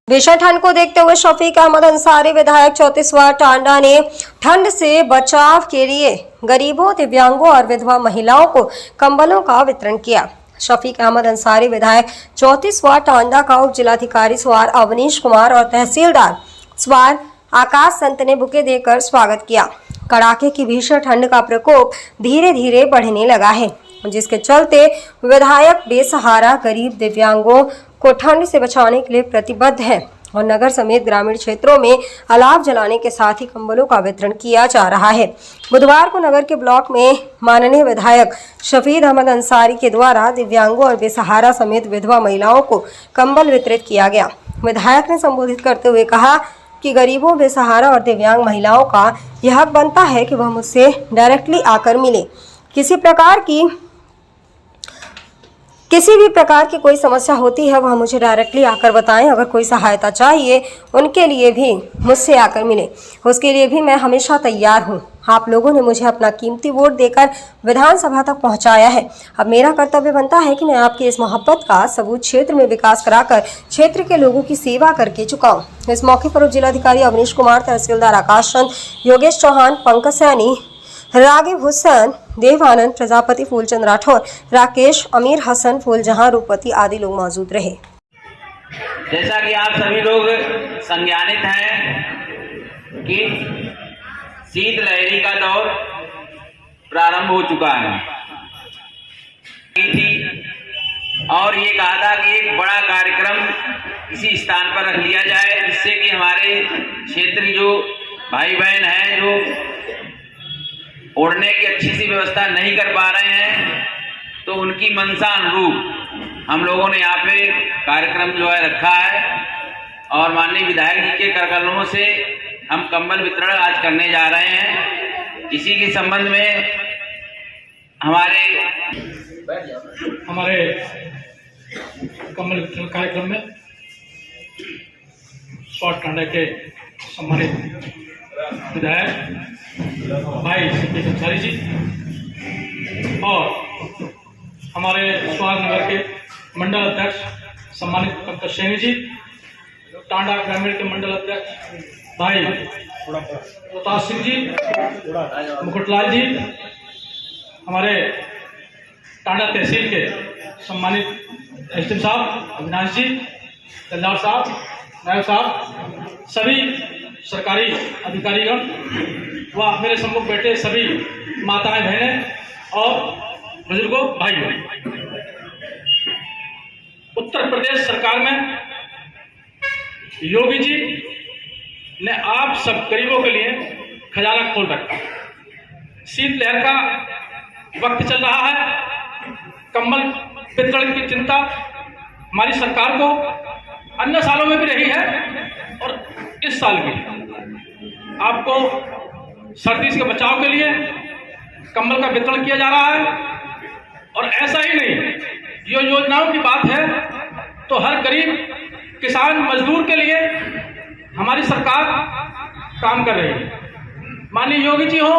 भीषण ठंड को देखते हुए शफीक अहमद अंसारी विधायक 34 वार्ड टांडा ने ठंड से बचाव के लिए गरीबों, दिव्यांगों और विधवा महिलाओं को कंबलों का वितरण किया। शफीक अहमद अंसारी विधायक 34 वार्ड टांडा का उप जिलाधिकारी स्वार अवनीश कुमार और तहसीलदार स्वार आकाश संत ने बुके देकर स्वागत किया। कड़ाके की भीषण ठंड का प्रकोप धीरे धीरे बढ़ने लगा है, जिसके चलते विधायक बेसहारा गरीब दिव्यांगों को ठंड से बचाने के लिए प्रतिबद्ध है और नगर समेत ग्रामीण क्षेत्रों में अलाव जलाने के साथ ही कंबलों का वितरण किया जा रहा है। बुधवार को नगर के ब्लॉक में माननीय विधायक शफीक अहमद अंसारी के द्वारा दिव्यांगों और बेसहारा समेत विधवा महिलाओं को कंबल वितरित किया गया। विधायक ने संबोधित करते हुए कहा कि गरीबों, बेसहारा और दिव्यांग महिलाओं का यह हक बनता है कि वह मुझसे डायरेक्टली आकर मिले। किसी भी प्रकार की कोई समस्या होती है वह मुझे डायरेक्टली आकर बताएं। अगर कोई सहायता चाहिए उनके लिए भी मुझसे आकर मिले, उसके लिए भी मैं हमेशा तैयार हूं। आप लोगों ने मुझे अपना कीमती वोट देकर विधानसभा तक पहुंचाया है। अब मेरा कर्तव्य बनता है कि मैं आपकी इस मोहब्बत का सबूत क्षेत्र में विकास कराकर क्षेत्र के लोगों की सेवा करके चुकाऊं। इस मौके पर उप जिलाधिकारी अवनीश कुमार, तहसीलदार आकाश चंद, योगेश चौहान, पंकज सैनी, रागिब हुसैन, देवानंद प्रजापति, फूलचंद राठौर, राकेश, अमीर हसन, फूलजहां, रूपवती आदि लोग मौजूद रहे। जैसा कि आप सभी लोग संज्ञानित हैं कि शीतलहरी का दौर प्रारंभ हो चुका है और ये कहा था कि एक बड़ा कार्यक्रम किसी स्थान पर रख लिया जाए, जिससे कि हमारे क्षेत्र की जो भाई बहन हैं जो ओढ़ने की अच्छी सी व्यवस्था नहीं कर पा रहे हैं, तो उनकी मनसा अनुरूप हम लोगों ने यहाँ पे कार्यक्रम जो है रखा है और माननीय विधायक जी के करकमलों से हम कंबल वितरण आज करने जा रहे हैं। इसी के संबंध में हमारे कंबल वितरण कार्यक्रम में स्वार टांडा के सम्मानित विधायक भाई शफीक अंसारी जी और हमारे स्वार नगर के मंडल अध्यक्ष सम्मानित पंकज सैनी जी, टांडा ग्रामीण के मंडल अध्यक्ष भाई प्रताप सिंह जी, मुकुटलाल जी, हमारे टांडा तहसील के सम्मानित एसडीएम साहब अविनाश जी, जल्दार साहब, नायब साहब, सभी सरकारी अधिकारीगण व मेरे सम्मुख बैठे सभी माताएं, बहनें और बुजुर्गों, भाइयों। उत्तर प्रदेश सरकार में योगी जी ने आप सब गरीबों के लिए खजाना खोल रखा। शीतलहर का वक्त चल रहा है, कंबल वितरण की चिंता हमारी सरकार को अन्य सालों में भी रही है और इस साल भी आपको सर्दी से बचाव के लिए कंबल का वितरण किया जा रहा है। और ऐसा ही नहीं, ये योजनाओं की बात है तो हर गरीब किसान मजदूर के लिए हमारी सरकार काम कर रही है। माननीय योगी जी हो,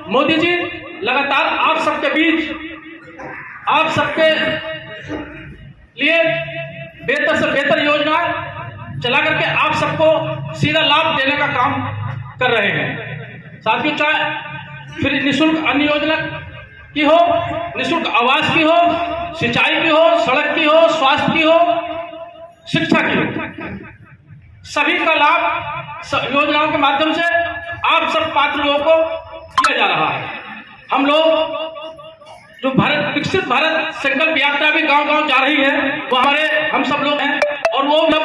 मोदी जी लगातार आप सबके बीच, आप सबके लिए बेहतर से बेहतर योजना चला करके आप सबको सीधा लाभ देने का काम कर रहे हैं। साथियों, चाहे फिर निःशुल्क अन्य योजना की हो, निःशुल्क आवास की हो, सिंचाई की हो, सड़क की हो, स्वास्थ्य की हो, शिक्षा की हो, सभी का लाभ योजनाओं के माध्यम से आप सब पात्र लोगों को किया जा रहा है। हम लोग जो विकसित भारत संकल्प यात्रा भी गांव-गांव जा रही है, वो हम सब लोग हैं और वो सब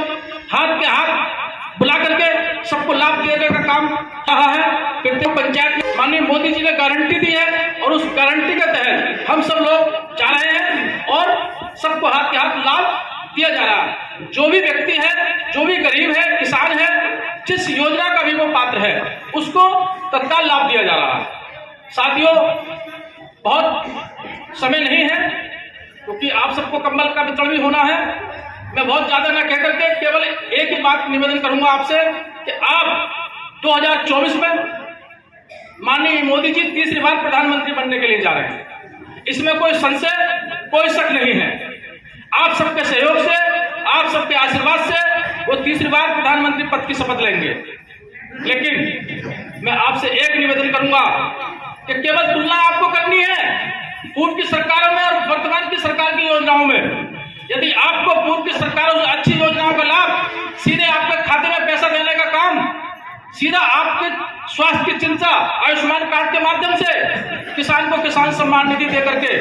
हाथ के हाथ बुला करके सबको लाभ देने का काम रहा है। प्रत्येक पंचायत में माननीय मोदी जी ने गारंटी दी है और उस गारंटी के तहत हम सब लोग जा रहे हैं और सबको हाथ के हाथ लाभ दिया जा रहा है। जो भी व्यक्ति है, जो भी गरीब है, किसान है, जिस योजना का भी वो पात्र है, उसको तत्काल लाभ दिया जा रहा है। साथियों, बहुत समय नहीं है क्योंकि आप सबको कंबल का वितरण भी होना है। मैं बहुत ज्यादा न कह करके केवल एक ही बात निवेदन करूंगा आपसे कि आप 2024 में माननीय मोदी जी तीसरी बार प्रधानमंत्री बनने के लिए जा रहे हैं। इसमें कोई संशय, कोई शक नहीं है। आप सबके सहयोग से आप सबके आशीर्वाद से वो तीसरी बार प्रधानमंत्री पद की शपथ लेंगे। लेकिन मैं आपसे एक निवेदन करूंगा कि केवल तुलना आपको करनी है पूर्व की सरकारों में और वर्तमान की सरकार की योजनाओं में। यदि आपको पूर्व की सरकारों में अच्छी योजनाओं का लाभ सीधे आपके खाते में पैसा देने का काम, सीधा आपके स्वास्थ्य की चिंता आयुष्मान कार्ड के माध्यम से किसान को किसान सम्मान निधि दे करके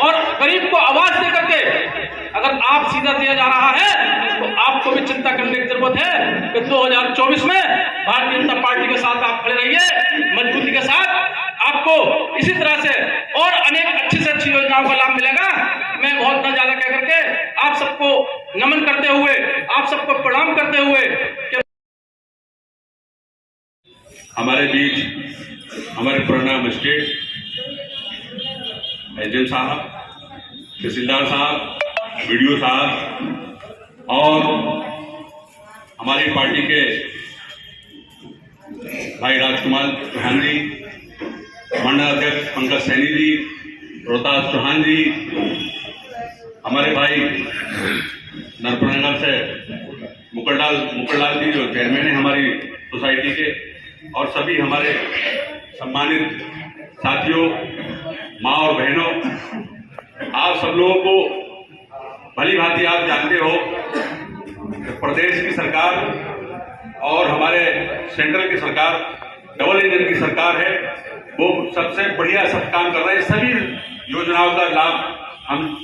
और गरीब को आवाज दे करके अगर आप सीधा दिया जा रहा है तो आपको भी चिंता करने की जरूरत है कि 2024 में भारतीय जनता पार्टी के साथ आप खड़े रहिए मजबूती के साथ। आपको इसी तरह से और अनेक अच्छी से अच्छी योजनाओं का लाभ मिलेगा। मैं बहुत न ज्यादा कह करके आप सबको नमन करते हुए, आप सबको प्रणाम करते हुए हमारे बीच हमारे प्रोग्राम स्टेट एजेंट साहब, तहसीलदार साहब, वीडियो साहब और हमारी पार्टी के भाई राजकुमार चौहान जी, मंडल अध्यक्ष पंकज सैनी जी, रोहतास चौहान जी, हमारे भाई नरपनगर से मुकुललाल जी जो चेयरमैन है हमारी सोसाइटी के, और सभी हमारे सम्मानित साथियों, माँ और बहनों, आप सब लोगों को भली भांति आप जानते हो कि प्रदेश की सरकार और हमारे सेंट्रल की सरकार डबल इंजन की सरकार है, वो सबसे बढ़िया सब काम कर रहे हैं। सभी योजनाओं का लाभ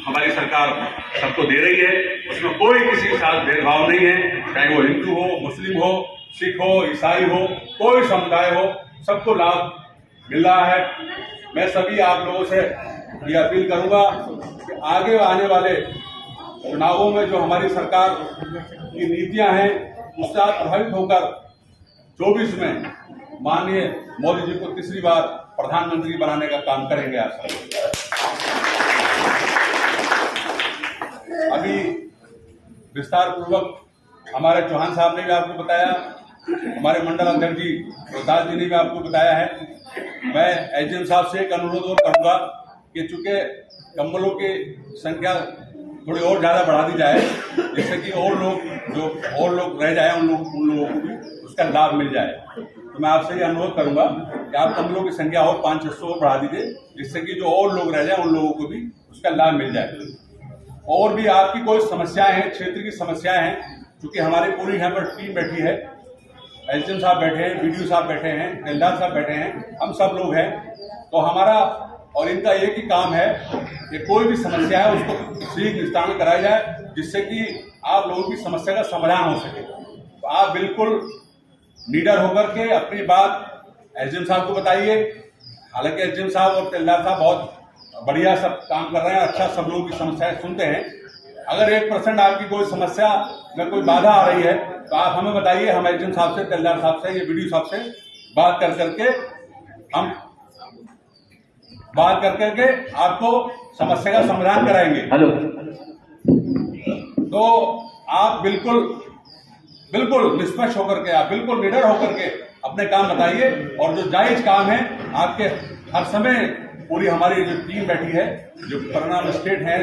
हमारी सरकार सबको दे रही है, उसमें कोई किसी के साथ भेदभाव नहीं है, चाहे वो हिंदू हो, मुस्लिम हो, सिख हो, ईसाई हो, कोई समुदाय हो, सबको लाभ मिल रहा है। मैं सभी आप लोगों से ये अपील करूंगा कि आगे आने वाले चुनावों में जो हमारी सरकार की नीतियां हैं उससे आप प्रभावित होकर 24 में माननीय मोदी जी को तीसरी बार प्रधानमंत्री बनाने का काम करेंगे। आप सब अभी विस्तार पूर्वक हमारे चौहान साहब ने भी आपको बताया, हमारे मंडल अध्यक्ष जी रोहतास जी ने भी आपको बताया है। मैं एसडीएम साहब से एक अनुरोध और करूंगा कि चूंकि कंबलों की संख्या थोड़ी और ज्यादा बढ़ा दी जाए, जिससे कि और लोग रह जाए, उन लोगों को भी उसका लाभ मिल जाए। तो मैं आपसे ये अनुरोध करूंगा कि आप कंबलों की संख्या और 500-600 और बढ़ा दीजिए, जिससे कि जो और लोग रह जाए उन लोगों को भी उसका लाभ मिल जाए। और भी आपकी कोई समस्याएं हैं, क्षेत्र की समस्याएं हैं, क्योंकि हमारी पूरी यहाँ पर टीम बैठी है, एसडीएम साहब बैठे हैं, बीडीओ साहब बैठे हैं, तहसीलदार साहब बैठे हैं, हम सब लोग हैं। तो हमारा और इनका एक ही काम है कि कोई भी समस्या है उसको शीघ्र निस्तारण कराया जाए, जिससे कि आप लोगों की समस्या का समाधान हो सके। तो आप बिल्कुल लीडर होकर के अपनी बात एसडीएम साहब को बताइए। हालांकि एसडीएम साहब और तहसीलदार साहब बहुत बढ़िया सब काम कर रहे हैं, अच्छा सब लोगों की समस्याएं सुनते हैं। अगर 1% आपकी कोई समस्या में कोई बाधा आ रही है तो आप हमें बताइए, हम एसडीएम साहब से, तहसीलदार साहब से, ये वीडियो साहब से बात कर करके हम बात कर करके आपको समस्या का समाधान कराएंगे। हेलो। तो आप बिल्कुल निष्पक्ष होकर के, आप बिल्कुल निडर होकर के अपने काम बताइए, और जो जायज काम है आपके हर समय पूरी हमारी जो टीम बैठी है, जो परिणाम स्टेट है,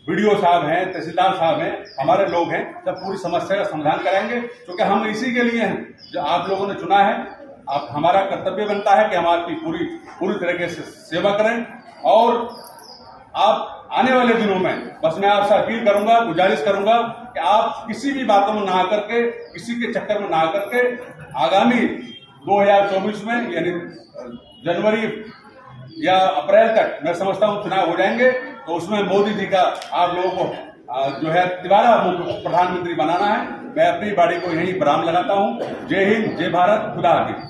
वीडियो साहब हैं, तहसीलदार साहब हैं, हमारे लोग हैं, सब पूरी समस्या का समाधान कराएंगे, क्योंकि हम इसी के लिए हैं जो आप लोगों ने चुना है। आप हमारा कर्तव्य बनता है कि हम आपकी पूरी तरीके से सेवा करें। और आप आने वाले दिनों में बस मैं आपसे अपील करूंगा, गुजारिश करूंगा कि आप किसी भी बातों में ना आकर के, किसी के चक्कर में ना आकर के, आगामी 2024 में यानी जनवरी या अप्रैल तक मैं समझता हूं चुनाव हो जाएंगे, तो उसमें मोदी जी का आप लोगों को जो है तिबारा प्रधानमंत्री बनाना है। मैं अपनी बाड़ी को यहीं विराम लगाता हूं। जय हिंद, जय भारत, खुदा हाफिज।